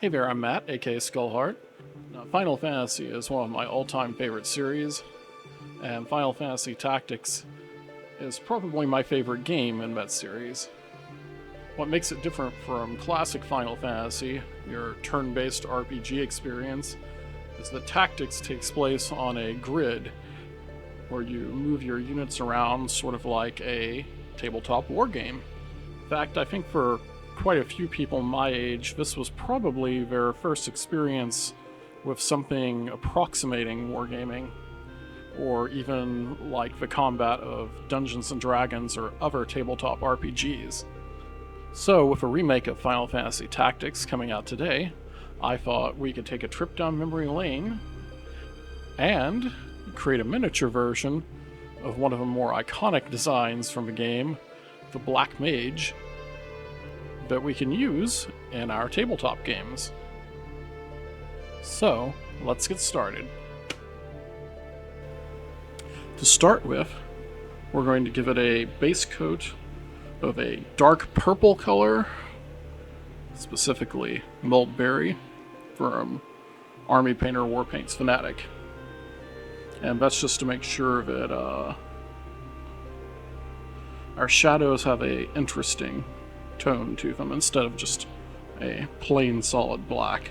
Hey there, I'm Matt, aka Skullheart. Now, Final Fantasy is one of my all-time favorite series, and Final Fantasy Tactics is probably my favorite game in that series. What makes it different from classic Final Fantasy, your turn-based RPG experience, is that Tactics takes place on a grid where you move your units around sort of like a tabletop wargame. In fact, I think for quite a few people my age, this was probably their first experience with something approximating wargaming, or even like the combat of Dungeons and Dragons or other tabletop RPGs. So, with a remake of Final Fantasy Tactics coming out today, I thought we could take a trip down memory lane and create a miniature version of one of the more iconic designs from the game, the Black Mage, that we can use in our tabletop games. So, let's get started. To start with, we're going to give it a base coat of a dark purple color, specifically Mulberry from Army Painter Warpaints Fanatic. And that's just to make sure that our shadows have a interesting tone to them instead of just a plain solid black.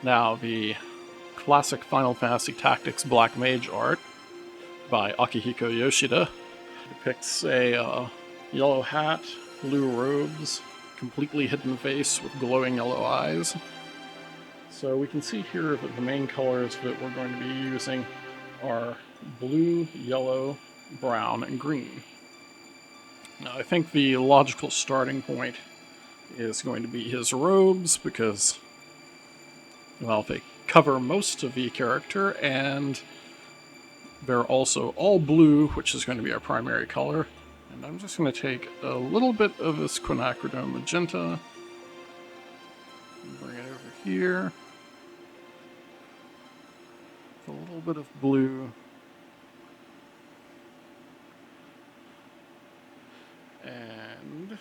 Now, the classic Final Fantasy Tactics Black Mage art by Akihiko Yoshida depicts a yellow hat, blue robes, completely hidden face with glowing yellow eyes. So we can see here that the main colors that we're going to be using are blue, yellow, brown, and green. Now I think the logical starting point is going to be his robes because, well, they cover most of the character, and they're also all blue, which is going to be our primary color. And I'm just going to take a little bit of this quinacridone magenta and bring it over here. A little bit of blue. And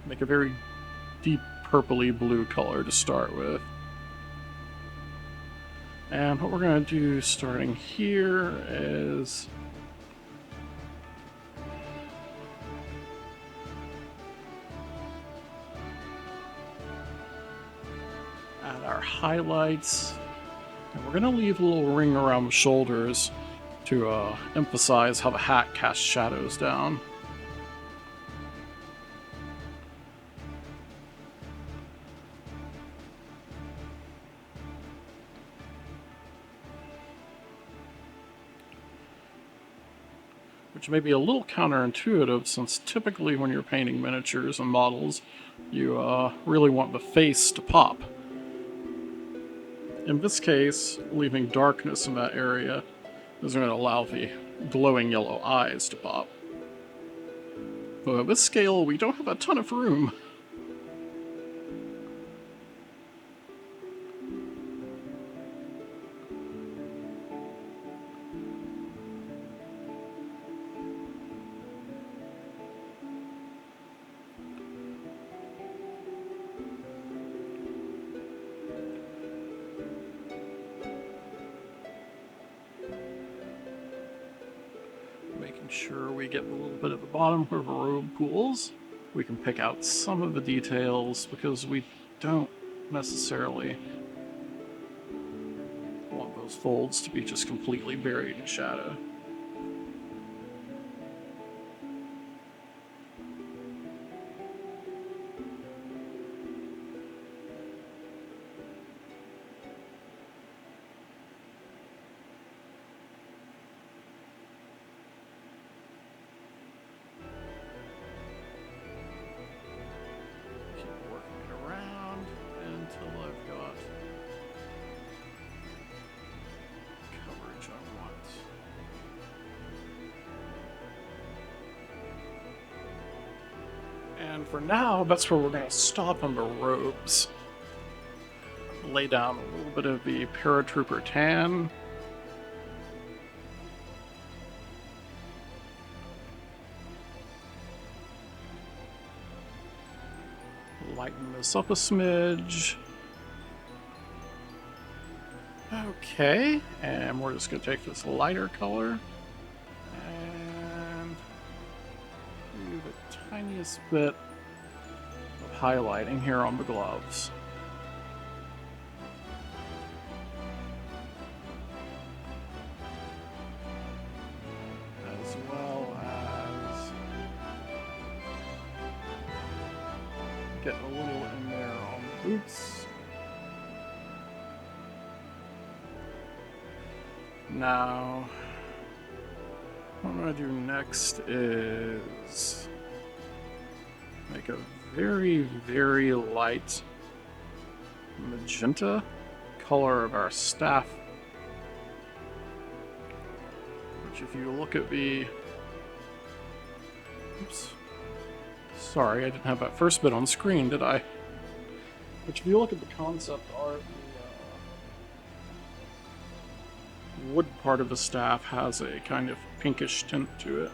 make a very deep purpley blue color to start with. And what we're going to do starting here is add our highlights. And we're going to leave a little ring around the shoulders to emphasize how the hat casts shadows down. Which may be a little counterintuitive, since typically when you're painting miniatures and models, you really want the face to pop. In this case, leaving darkness in that area is going to allow the glowing yellow eyes to pop. But at this scale, we don't have a ton of room. Making sure we get a little bit at the bottom where the robe pools. We can pick out some of the details because we don't necessarily want those folds to be just completely buried in shadow. Until I've got coverage I want. And for now, that's where we're going to stop on the robes. Lay down a little bit of the paratrooper tan. Lighten this up a smidge. Okay, and we're just going to take this lighter color and do the tiniest bit of highlighting here on the gloves. As well as get a little in there on the boots. Now, what I'm going to do next is make a very, very light magenta color of our staff. Which if you look at the... Oops. Sorry, I didn't have that first bit on screen, did I? Which if you look at the concept art, the wood part of the staff has a kind of pinkish tint to it.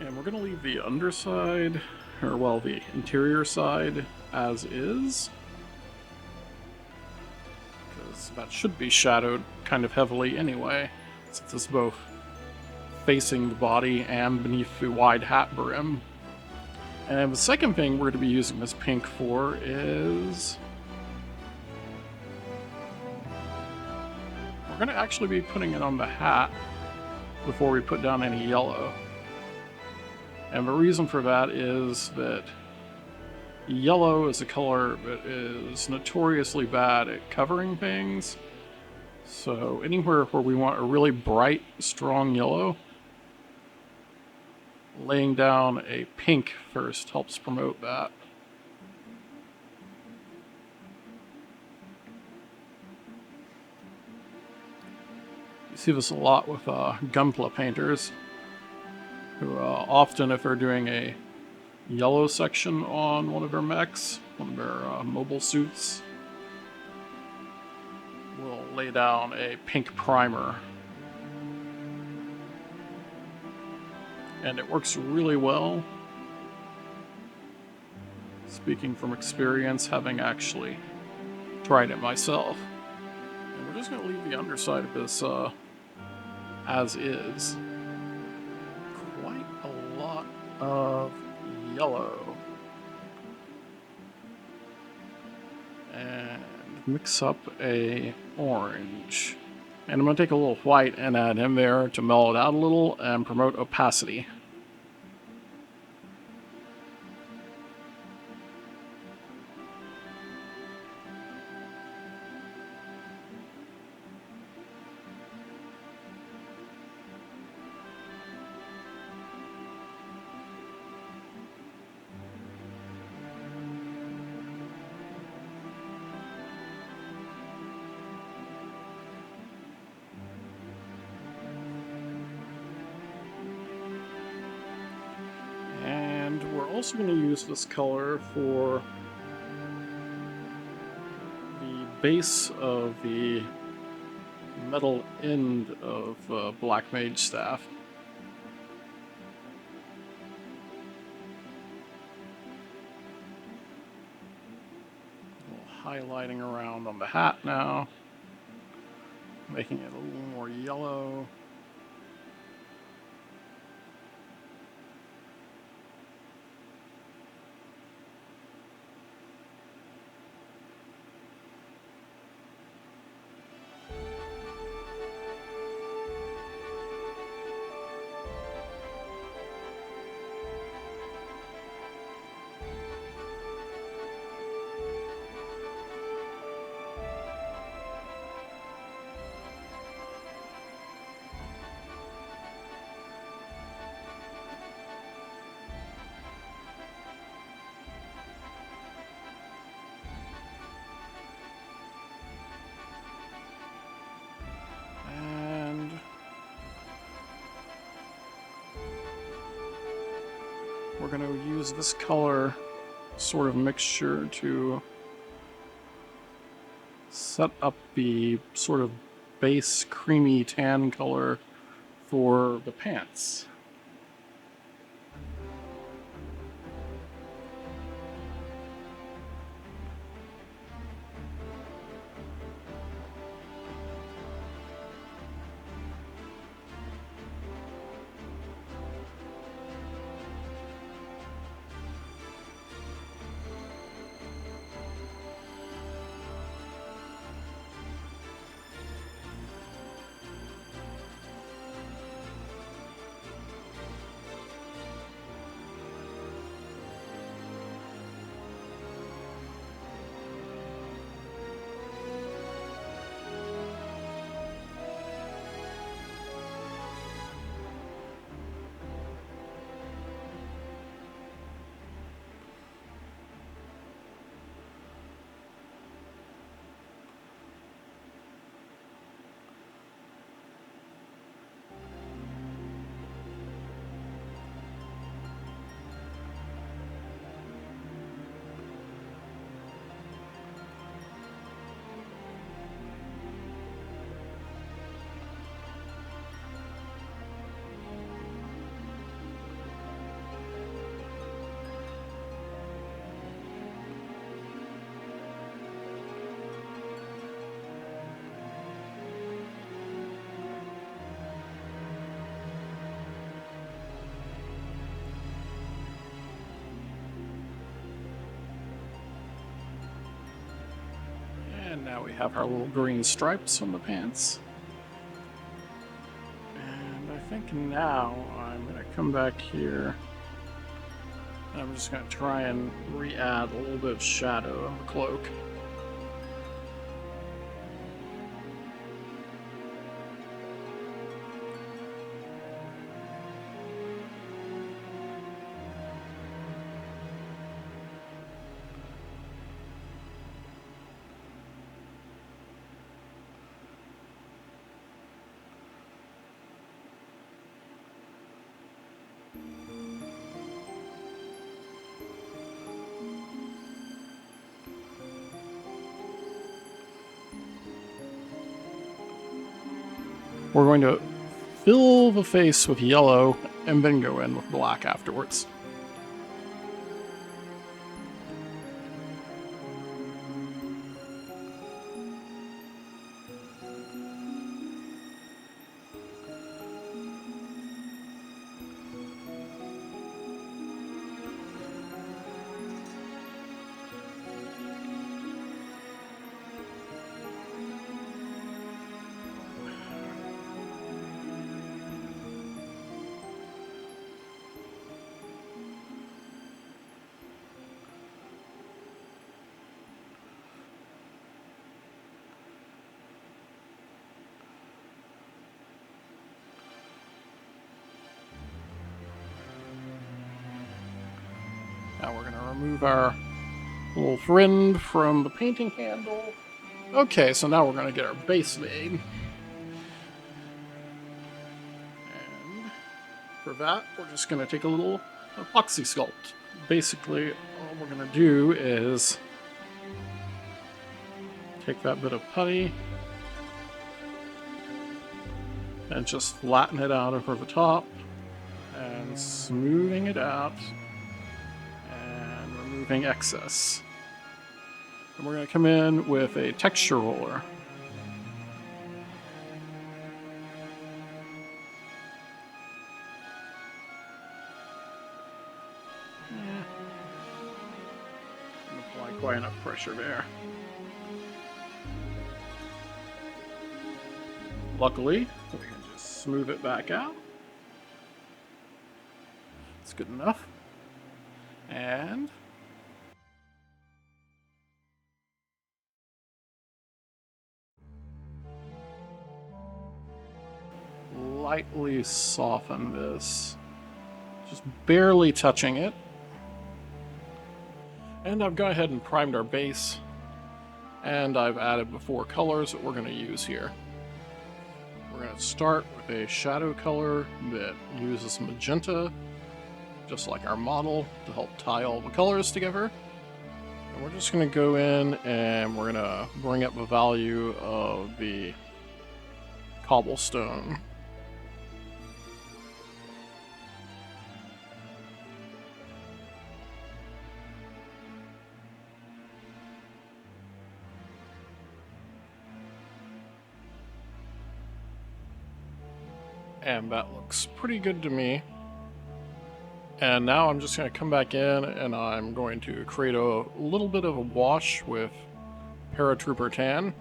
And we're going to leave the underside, or well, the interior side as is. Because that should be shadowed kind of heavily anyway, since it's both facing the body and beneath the wide hat brim. And the second thing we're going to be using this pink for is... we're going to actually be putting it on the hat before we put down any yellow. And the reason for that is that yellow is a color that is notoriously bad at covering things. So anywhere where we want a really bright, strong yellow, laying down a pink first helps promote that. You see this a lot with gunpla painters, who often, if they're doing a yellow section on one of their mechs, one of their mobile suits, will lay down a pink primer. And it works really well. Speaking from experience, having actually tried it myself. And we're just going to leave the underside of this as is. Quite a lot of yellow. And mix up a orange. And I'm going to take a little white and add in there to mellow it out a little and promote opacity. We're also going to use this color for the base of the metal end of Black Mage staff. A little highlighting around on the hat now, making it a little more yellow. We're going to use this color sort of mixture to set up the sort of base creamy tan color for the pants. And now we have our little green stripes on the pants. And I think now I'm going to come back here. And I'm just going to try and re-add a little bit of shadow on the cloak. We're going to fill the face with yellow and then go in with black afterwards. Now we're going to remove our little friend from the painting handle. Okay, so now we're going to get our base made. And for that, we're just going to take a little epoxy sculpt. Basically, all we're going to do is take that bit of putty and just flatten it out over the top and smoothing it out. Removing excess. And we're going to come in with a texture roller. Apply quite enough pressure there. Luckily, we can just smooth it back out. It's good enough. And lightly soften this, just barely touching it. And I've gone ahead and primed our base, and I've added the 4 colors that we're going to use here. We're going to start with a shadow color that uses magenta, just like our model, to help tie all the colors together. And we're just going to go in and we're going to bring up the value of the cobblestone. And that looks pretty good to me. And now I'm just going to come back in and I'm going to create a little bit of a wash with Paratrooper Tan.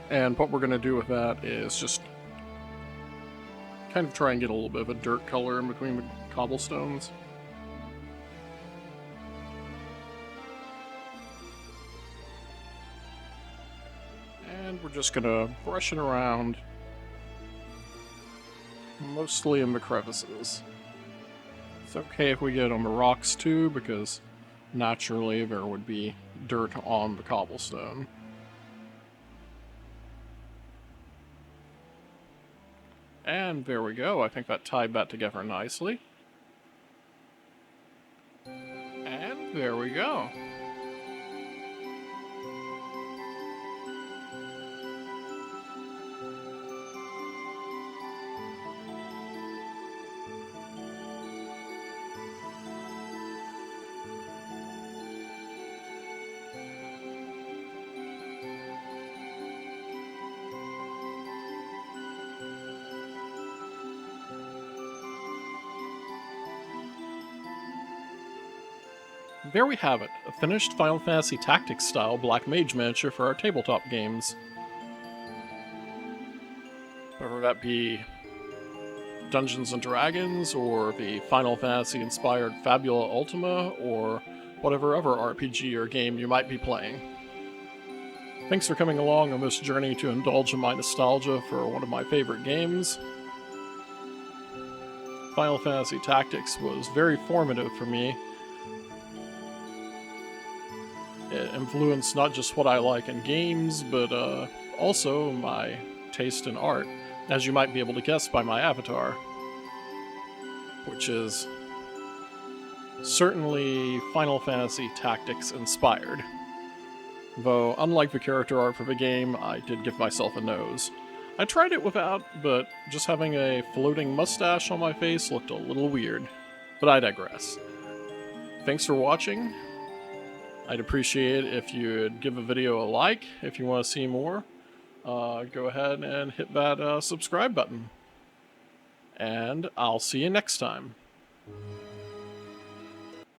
And what we're going to do with that is just kind of try and get a little bit of a dirt color in between the cobblestones. And we're just going to brush it around, mostly in the crevices. It's okay if we get on the rocks too, because naturally there would be dirt on the cobblestone. And there we go. I think that tied that together nicely. And there we go. There we have it, a finished Final Fantasy Tactics style Black Mage miniature for our tabletop games. Whether that be Dungeons & Dragons, or the Final Fantasy inspired Fabula Ultima, or whatever other RPG or game you might be playing. Thanks for coming along on this journey to indulge in my nostalgia for one of my favorite games. Final Fantasy Tactics was very formative for me. It influenced not just what I like in games, but also my taste in art, as you might be able to guess by my avatar, which is certainly Final Fantasy Tactics inspired. Though, unlike the character art for the game, I did give myself a nose. I tried it without, but just having a floating mustache on my face looked a little weird. But I digress. Thanks for watching. I'd appreciate it if you'd give a video a like. If you want to see more, go ahead and hit that subscribe button. And I'll see you next time.